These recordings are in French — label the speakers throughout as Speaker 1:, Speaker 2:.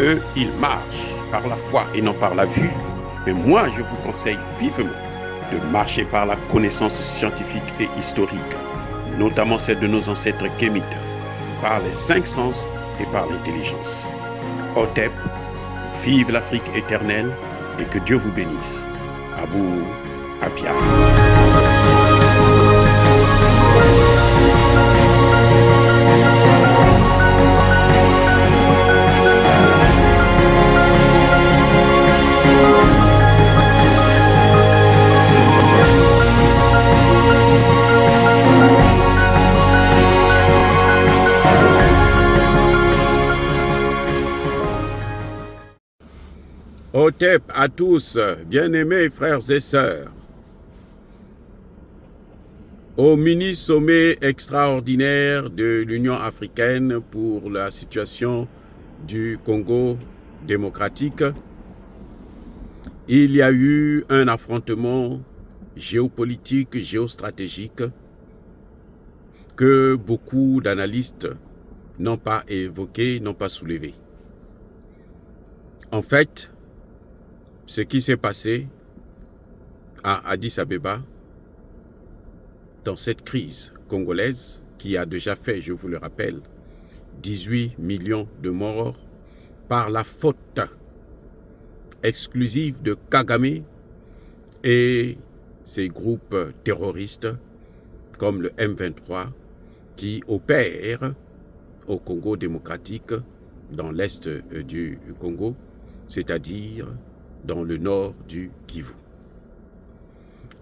Speaker 1: Eux, ils marchent par la foi et non par la vue. Mais moi, je vous conseille vivement de marcher par la connaissance scientifique et historique, notamment celle de nos ancêtres kémites, par les 5 sens et par l'intelligence. Hotep, vive l'Afrique éternelle et que Dieu vous bénisse. Abou Apia. Hotep à tous, bien-aimés frères et sœurs. Au mini-sommet extraordinaire de l'Union africaine pour la situation du Congo démocratique, il y a eu un affrontement géopolitique, géostratégique que beaucoup d'analystes n'ont pas évoqué, n'ont pas soulevé. En fait, ce qui s'est passé à Addis Abeba, dans cette crise congolaise, qui a déjà fait, je vous le rappelle, 18 millions de morts par la faute exclusive de Kagame et ses groupes terroristes comme le M23 qui opèrent au Congo démocratique, dans l'est du Congo, c'est-à-dire dans le nord du Kivu.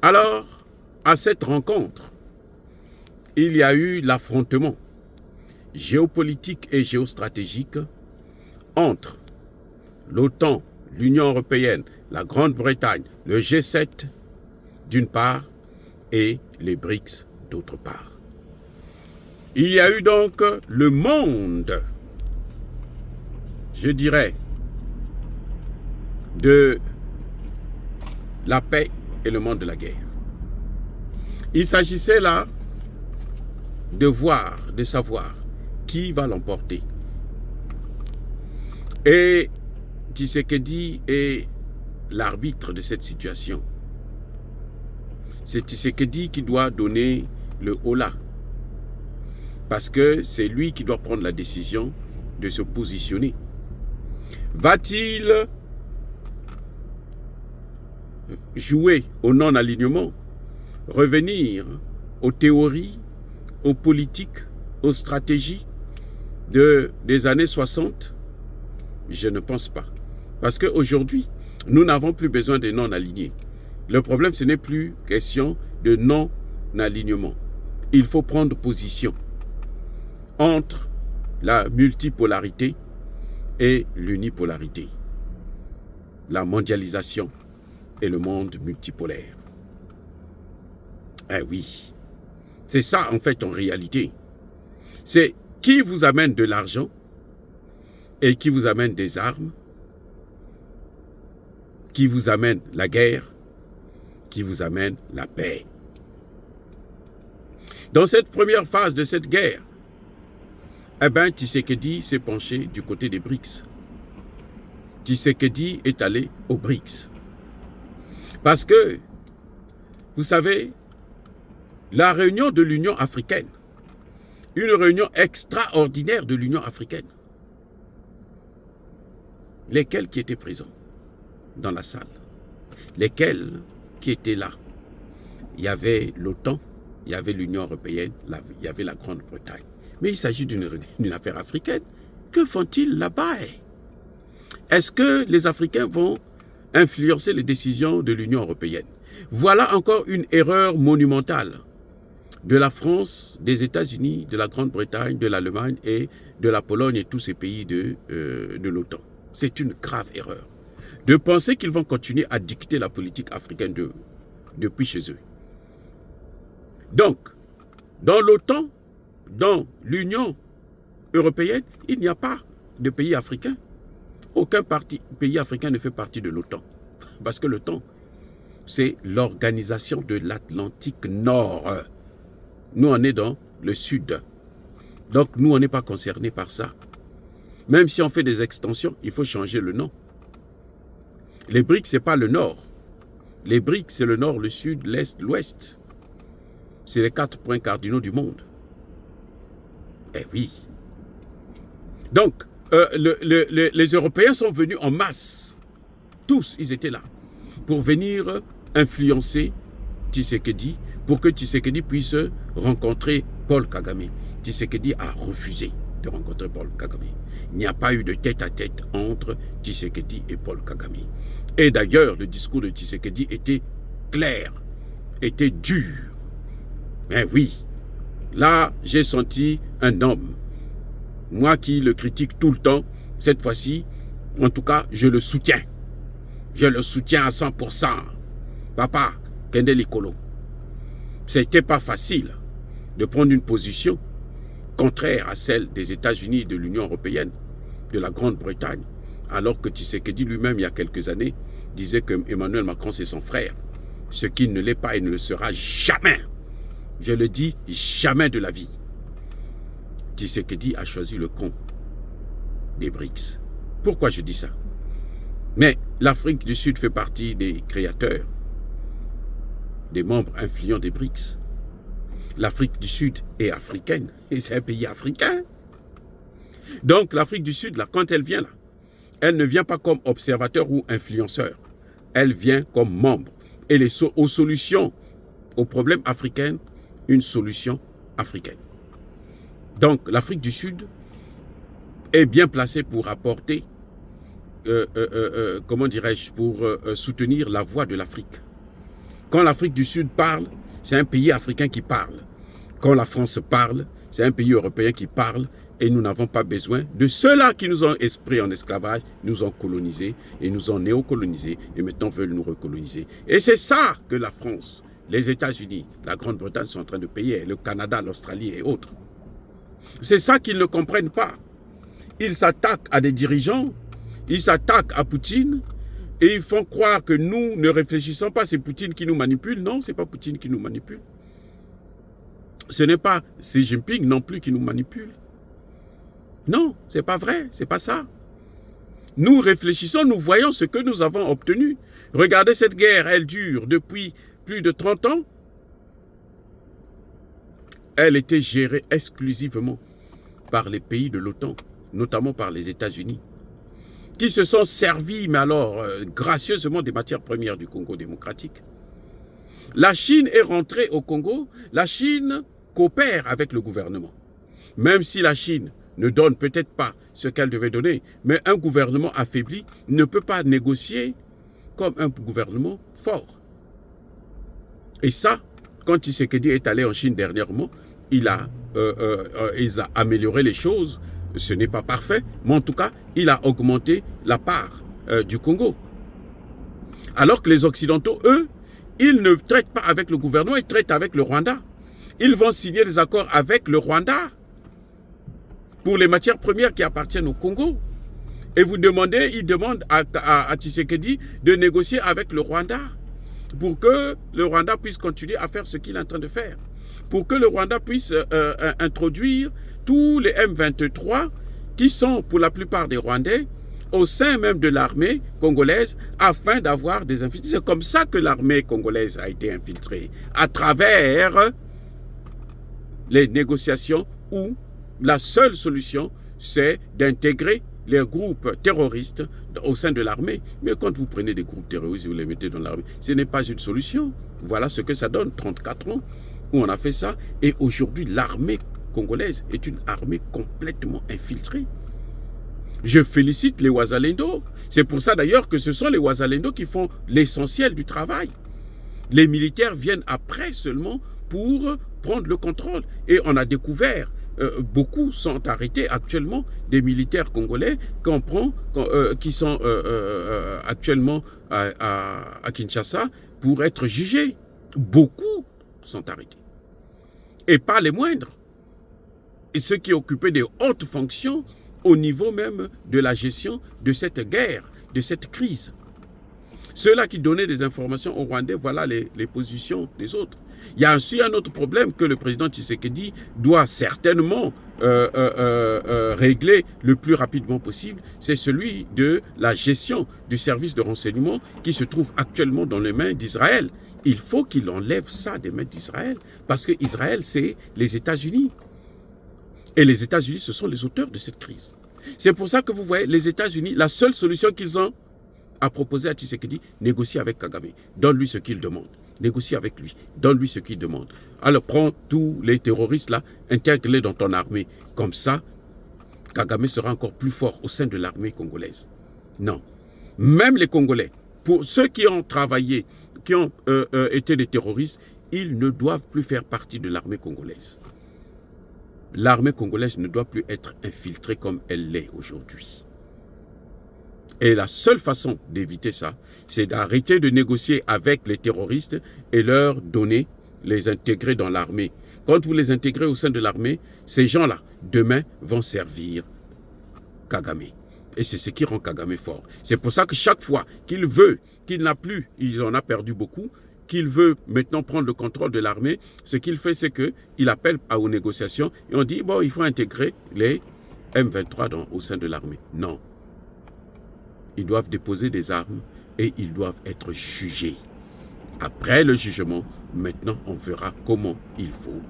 Speaker 1: Alors, à cette rencontre, il y a eu l'affrontement géopolitique et géostratégique entre l'OTAN, l'Union européenne, la Grande-Bretagne, le G7 d'une part et les BRICS d'autre part. Il y a eu donc le monde, je dirais, de la paix et le monde de la guerre. Il s'agissait là de voir, de savoir qui va l'emporter. Et Tshisekedi est l'arbitre de cette situation. C'est Tshisekedi qui doit donner le holà, parce que c'est lui qui doit prendre la décision de se positionner. Va-t-il jouer au non-alignement, revenir aux théories, aux politiques, aux stratégies des années 60? Je ne pense pas. Parce qu'aujourd'hui, nous n'avons plus besoin des non-alignés. Le problème, ce n'est plus question de non-alignement. Il faut prendre position entre la multipolarité et l'unipolarité, la mondialisation et le monde multipolaire. Eh oui, c'est ça en fait en réalité. C'est qui vous amène de l'argent et qui vous amène des armes, qui vous amène la guerre, qui vous amène la paix. Dans cette première phase de cette guerre, eh bien, Tshisekedi s'est penché du côté des BRICS. Tshisekedi est allé aux BRICS. Parce que, vous savez, la réunion de l'Union africaine, une réunion extraordinaire de l'Union africaine, lesquels qui étaient présents dans la salle, lesquels qui étaient là? Il y avait l'OTAN, il y avait l'Union européenne, il y avait la Grande-Bretagne. Mais il s'agit d'une affaire africaine. Que font-ils là-bas? Est-ce que les Africains vont influencer les décisions de l'Union européenne? Voilà encore une erreur monumentale de la France, des États-Unis, de la Grande-Bretagne, de l'Allemagne et de la Pologne et tous ces pays de l'OTAN. C'est une grave erreur de penser qu'ils vont continuer à dicter la politique africaine depuis chez eux. Donc, dans l'OTAN, dans l'Union européenne, il n'y a pas de pays africain. Aucun pays africain ne fait partie de l'OTAN. Parce que l'OTAN, c'est l'organisation de l'Atlantique Nord. Nous, on est dans le sud. Donc, nous, on n'est pas concernés par ça. Même si on fait des extensions, il faut changer le nom. Les BRICS, ce n'est pas le nord. Les BRICS, c'est le nord, le sud, l'est, l'ouest. C'est les 4 points cardinaux du monde. Eh oui. Donc, les Européens sont venus en masse. Tous, ils étaient là. Pour venir influencer Tshisekedi, pour que Tshisekedi puisse rencontrer Paul Kagame. Tshisekedi a refusé de rencontrer Paul Kagame. Il n'y a pas eu de tête-à-tête entre Tshisekedi et Paul Kagame. Et d'ailleurs, le discours de Tshisekedi était clair, était dur. Mais oui, là, j'ai senti un homme. Moi qui le critique tout le temps, cette fois-ci, en tout cas, je le soutiens. Je le soutiens à 100%. Papa, Kende Likolo. C'était pas facile de prendre une position contraire à celle des États-Unis, de l'Union européenne, de la Grande-Bretagne, alors que Tshisekedi lui-même, il y a quelques années, disait que Emmanuel Macron, c'est son frère. Ce qui ne l'est pas et ne le sera jamais. Je le dis, jamais de la vie. Tshisekedi a choisi le camp des BRICS. Pourquoi je dis ça? Mais l'Afrique du Sud fait partie des créateurs, des membres influents des BRICS. L'Afrique du Sud est africaine, et c'est un pays africain. Donc l'Afrique du Sud, là, quand elle vient là, elle ne vient pas comme observateur ou influenceur. Elle vient comme membre. Et aux solutions, aux problèmes africains, une solution africaine. Donc l'Afrique du Sud est bien placée pour apporter, comment dirais-je, pour soutenir la voix de l'Afrique. Quand l'Afrique du Sud parle, c'est un pays africain qui parle. Quand la France parle, c'est un pays européen qui parle. Et nous n'avons pas besoin de ceux-là qui nous ont pris en esclavage, nous ont colonisés et nous ont néocolonisés et maintenant veulent nous recoloniser. Et c'est ça que la France, les États-Unis, la Grande-Bretagne sont en train de payer, le Canada, l'Australie et autres. C'est ça qu'ils ne comprennent pas. Ils s'attaquent à des dirigeants, ils s'attaquent à Poutine et ils font croire que nous ne réfléchissons pas, c'est Poutine qui nous manipule. Non, ce n'est pas Poutine qui nous manipule. Ce n'est pas Xi Jinping non plus qui nous manipule. Non, ce n'est pas vrai, ce n'est pas ça. Nous réfléchissons, nous voyons ce que nous avons obtenu. Regardez cette guerre, elle dure depuis plus de 30 ans. Elle était gérée exclusivement par les pays de l'OTAN, notamment par les États-Unis, qui se sont servis, mais alors gracieusement, des matières premières du Congo démocratique. La Chine est rentrée au Congo, la Chine coopère avec le gouvernement. Même si la Chine ne donne peut-être pas ce qu'elle devait donner, mais un gouvernement affaibli ne peut pas négocier comme un gouvernement fort. Et ça, quand Tshisekedi est allé en Chine dernièrement, il a amélioré les choses. Ce n'est pas parfait, mais en tout cas, il a augmenté la part du Congo. Alors que les Occidentaux, eux, ils ne traitent pas avec le gouvernement, ils traitent avec le Rwanda. Ils vont signer des accords avec le Rwanda pour les matières premières qui appartiennent au Congo. Et vous demandez, ils demandent à Tshisekedi de négocier avec le Rwanda pour que le Rwanda puisse continuer à faire ce qu'il est en train de faire. Pour que le Rwanda puisse introduire tous les M23 qui sont pour la plupart des Rwandais au sein même de l'armée congolaise afin d'avoir des infiltrés. C'est comme ça que l'armée congolaise a été infiltrée, à travers les négociations où la seule solution, c'est d'intégrer les groupes terroristes au sein de l'armée. Mais quand vous prenez des groupes terroristes et vous les mettez dans l'armée, ce n'est pas une solution. Voilà ce que ça donne, 34 ans où on a fait ça. Et aujourd'hui, l'armée congolaise est une armée complètement infiltrée. Je félicite les Wazalendo. C'est pour ça d'ailleurs que ce sont les Wazalendo qui font l'essentiel du travail. Les militaires viennent après seulement pour prendre le contrôle. Et on a découvert, beaucoup sont arrêtés actuellement, des militaires congolais qui sont actuellement à Kinshasa pour être jugés. Beaucoup sont arrêtés. Et pas les moindres. Et ceux qui occupaient des hautes fonctions au niveau même de la gestion de cette guerre, de cette crise. Ceux-là qui donnaient des informations aux Rwandais, voilà les positions des autres. Il y a aussi un autre problème que le président Tshisekedi doit certainement régler le plus rapidement possible, c'est celui de la gestion du service de renseignement qui se trouve actuellement dans les mains d'Israël. Il faut qu'il enlève ça des mains d'Israël, parce que Israël, c'est les États-Unis. Et les États-Unis, ce sont les auteurs de cette crise. C'est pour ça que vous voyez, les États-Unis, la seule solution qu'ils ont à proposer à Tshisekedi, négocier avec Kagame. Donne-lui ce qu'il demande. Négocie avec lui. Donne-lui ce qu'il demande. Alors prends tous les terroristes là, intègre-les dans ton armée. Comme ça, Kagame sera encore plus fort au sein de l'armée congolaise. Non. Même les Congolais, pour ceux qui ont travaillé, qui ont été des terroristes, ils ne doivent plus faire partie de l'armée congolaise. L'armée congolaise ne doit plus être infiltrée comme elle l'est aujourd'hui. Et la seule façon d'éviter ça, c'est d'arrêter de négocier avec les terroristes et leur donner, les intégrer dans l'armée. Quand vous les intégrez au sein de l'armée, ces gens-là, demain, vont servir Kagame. Et c'est ce qui rend Kagame fort. C'est pour ça que chaque fois qu'il veut, qu'il n'a plus, il en a perdu beaucoup, qu'il veut maintenant prendre le contrôle de l'armée, ce qu'il fait, c'est qu'il appelle aux négociations et on dit, bon, il faut intégrer les M23 au sein de l'armée. Non. Ils doivent déposer des armes et ils doivent être jugés. Après le jugement, maintenant, on verra comment il faut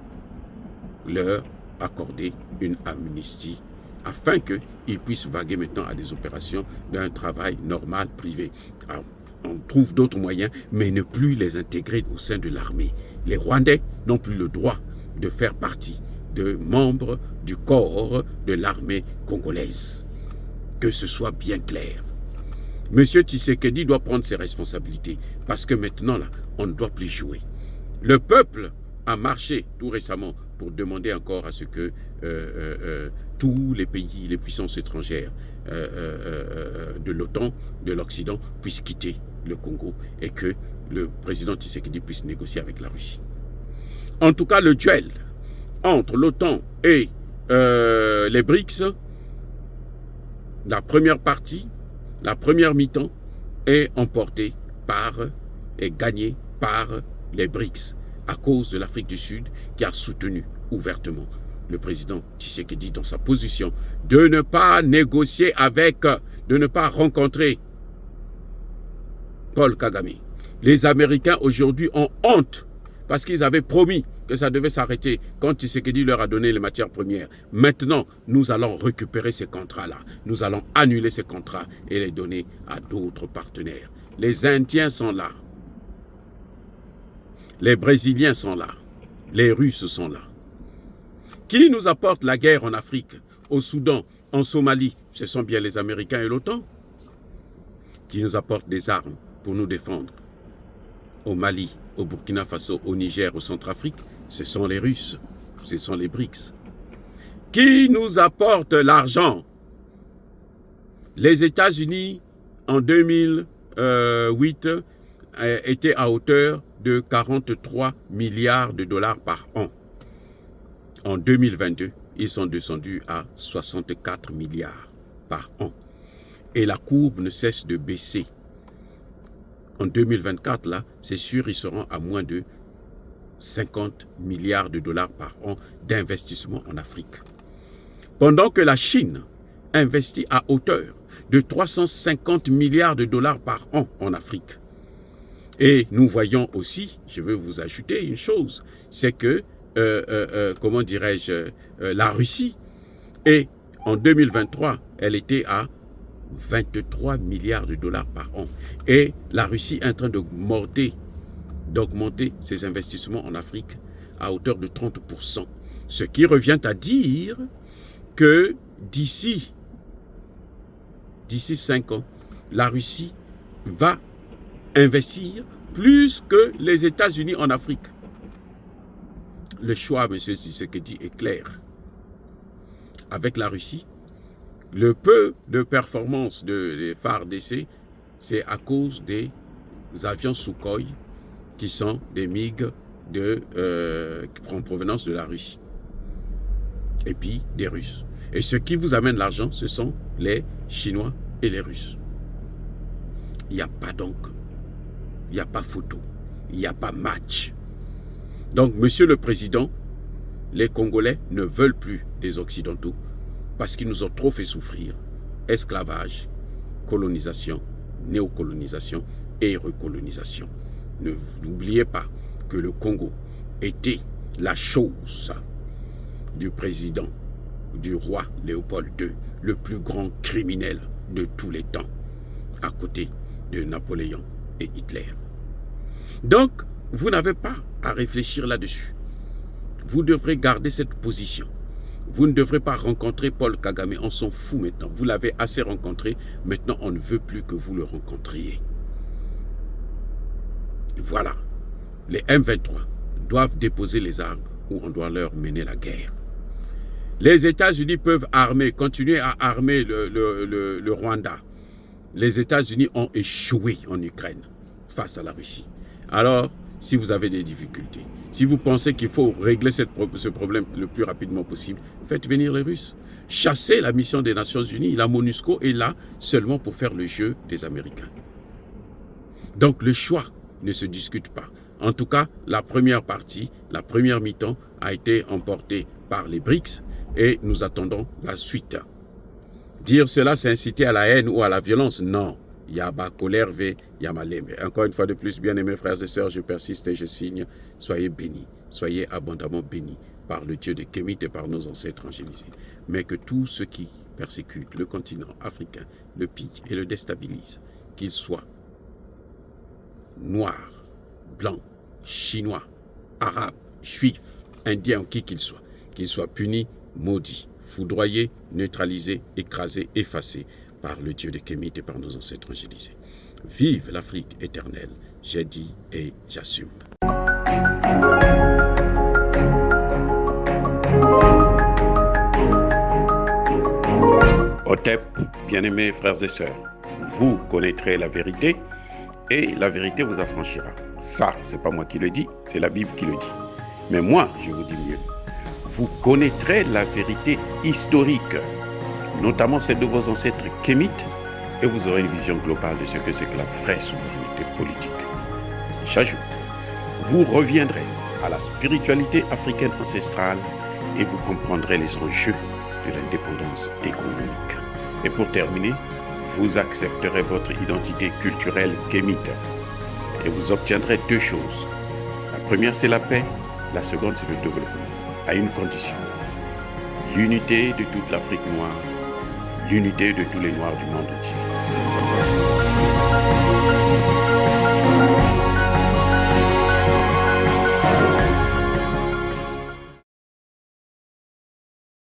Speaker 1: leur accorder une amnistie afin qu'ils puissent vaguer maintenant à des opérations d'un travail normal, privé. Alors, on trouve d'autres moyens, mais ne plus les intégrer au sein de l'armée. Les Rwandais n'ont plus le droit de faire partie de membres du corps de l'armée congolaise. Que ce soit bien clair. Monsieur Tshisekedi doit prendre ses responsabilités parce que maintenant, là, on ne doit plus jouer. Le peuple a marché tout récemment pour demander encore à ce que tous les pays, les puissances étrangères de l'OTAN, de l'Occident, puissent quitter le Congo et que le président Tshisekedi puisse négocier avec la Russie. En tout cas, le duel entre l'OTAN et les BRICS, la première partie, la première mi-temps est emportée et gagnée par les BRICS à cause de l'Afrique du Sud qui a soutenu ouvertement le président Tshisekedi dans sa position de ne pas négocier avec, de ne pas rencontrer Paul Kagame. Les Américains aujourd'hui ont honte parce qu'ils avaient promis que ça devait s'arrêter quand Tshisekedi leur a donné les matières premières. Maintenant, nous allons récupérer ces contrats-là. Nous allons annuler ces contrats et les donner à d'autres partenaires. Les Indiens sont là. Les Brésiliens sont là. Les Russes sont là. Qui nous apporte la guerre en Afrique, au Soudan, en Somalie? Ce sont bien les Américains et l'OTAN. Qui nous apportent des armes pour nous défendre au Mali, au Burkina Faso, au Niger, au Centrafrique, ce sont les Russes, ce sont les BRICS. Qui nous apporte l'argent? Les États-Unis, en 2008, étaient à hauteur de 43 milliards de dollars par an. En 2022, ils sont descendus à 64 milliards par an. Et la courbe ne cesse de baisser. En 2024, là, c'est sûr, ils seront à moins de 50 milliards de dollars par an d'investissement en Afrique. Pendant que la Chine investit à hauteur de 350 milliards de dollars par an en Afrique. Et nous voyons aussi, je veux vous ajouter une chose, c'est que, comment dirais-je, la Russie, et en 2023, elle était à 23 milliards de dollars par an. Et la Russie est en train d'augmenter ses investissements en Afrique à hauteur de 30%. Ce qui revient à dire que d'ici 5 ans, la Russie va investir plus que les États-Unis en Afrique. Le choix, M. Tshisekedi, est clair. Avec la Russie, le peu de performance des FARDC, c'est à cause des avions Sukhoi qui sont des MiG en provenance de la Russie. Et puis des Russes. Et ce qui vous amène l'argent, ce sont les Chinois et les Russes. Il n'y a pas photo, il n'y a pas match. Donc, Monsieur le Président, les Congolais ne veulent plus des Occidentaux parce qu'ils nous ont trop fait souffrir. Esclavage, colonisation, néocolonisation et recolonisation. N'oubliez pas que le Congo était la chose du président, du roi Léopold II, le plus grand criminel de tous les temps, à côté de Napoléon et Hitler. Donc, vous n'avez pas à réfléchir là-dessus. Vous devrez garder cette position. Vous ne devrez pas rencontrer Paul Kagame, on s'en fout maintenant. Vous l'avez assez rencontré, maintenant on ne veut plus que vous le rencontriez. Voilà, les M23 doivent déposer les armes ou on doit leur mener la guerre. Les États-Unis peuvent continuer à armer le Rwanda. Les États-Unis ont échoué en Ukraine face à la Russie. Alors, si vous avez des difficultés, si vous pensez qu'il faut régler ce problème le plus rapidement possible, faites venir les Russes. Chassez la mission des Nations Unies. La MONUSCO est là seulement pour faire le jeu des Américains. Donc le choix ne se discute pas. En tout cas, la première partie, la première mi-temps a été emportée par les BRICS et nous attendons la suite. Dire cela, c'est inciter à la haine ou à la violence? Non. Yaba, colère, V, Yamaleme. Encore une fois de plus, bien-aimés frères et sœurs, je persiste et je signe. Soyez bénis, soyez abondamment bénis par le Dieu de Kémit et par nos ancêtres angélisés. Mais que tous ceux qui persécutent le continent africain, le pillent et le déstabilisent, qu'ils soient noirs, blancs, chinois, arabes, juifs, indiens ou qui qu'ils soient punis, maudits, foudroyés, neutralisés, écrasés, effacés par le Dieu de Kémit et par nos ancêtres angélisés. Vive l'Afrique éternelle, j'ai dit et j'assume. Otep, bien-aimés frères et sœurs, vous connaîtrez la vérité et la vérité vous affranchira. Ça, c'est pas moi qui le dis, c'est la Bible qui le dit. Mais moi, je vous dis mieux. Vous connaîtrez la vérité historique, notamment celle de vos ancêtres kémites, et vous aurez une vision globale de ce que c'est que la vraie souveraineté politique. J'ajoute, vous reviendrez à la spiritualité africaine ancestrale et vous comprendrez les enjeux de l'indépendance économique. Et pour terminer, vous accepterez votre identité culturelle kémite et vous obtiendrez deux choses. La première, c'est la paix, la seconde, c'est le développement, à une condition. L'unité de toute l'Afrique noire, l'unité de tous les Noirs du monde entier.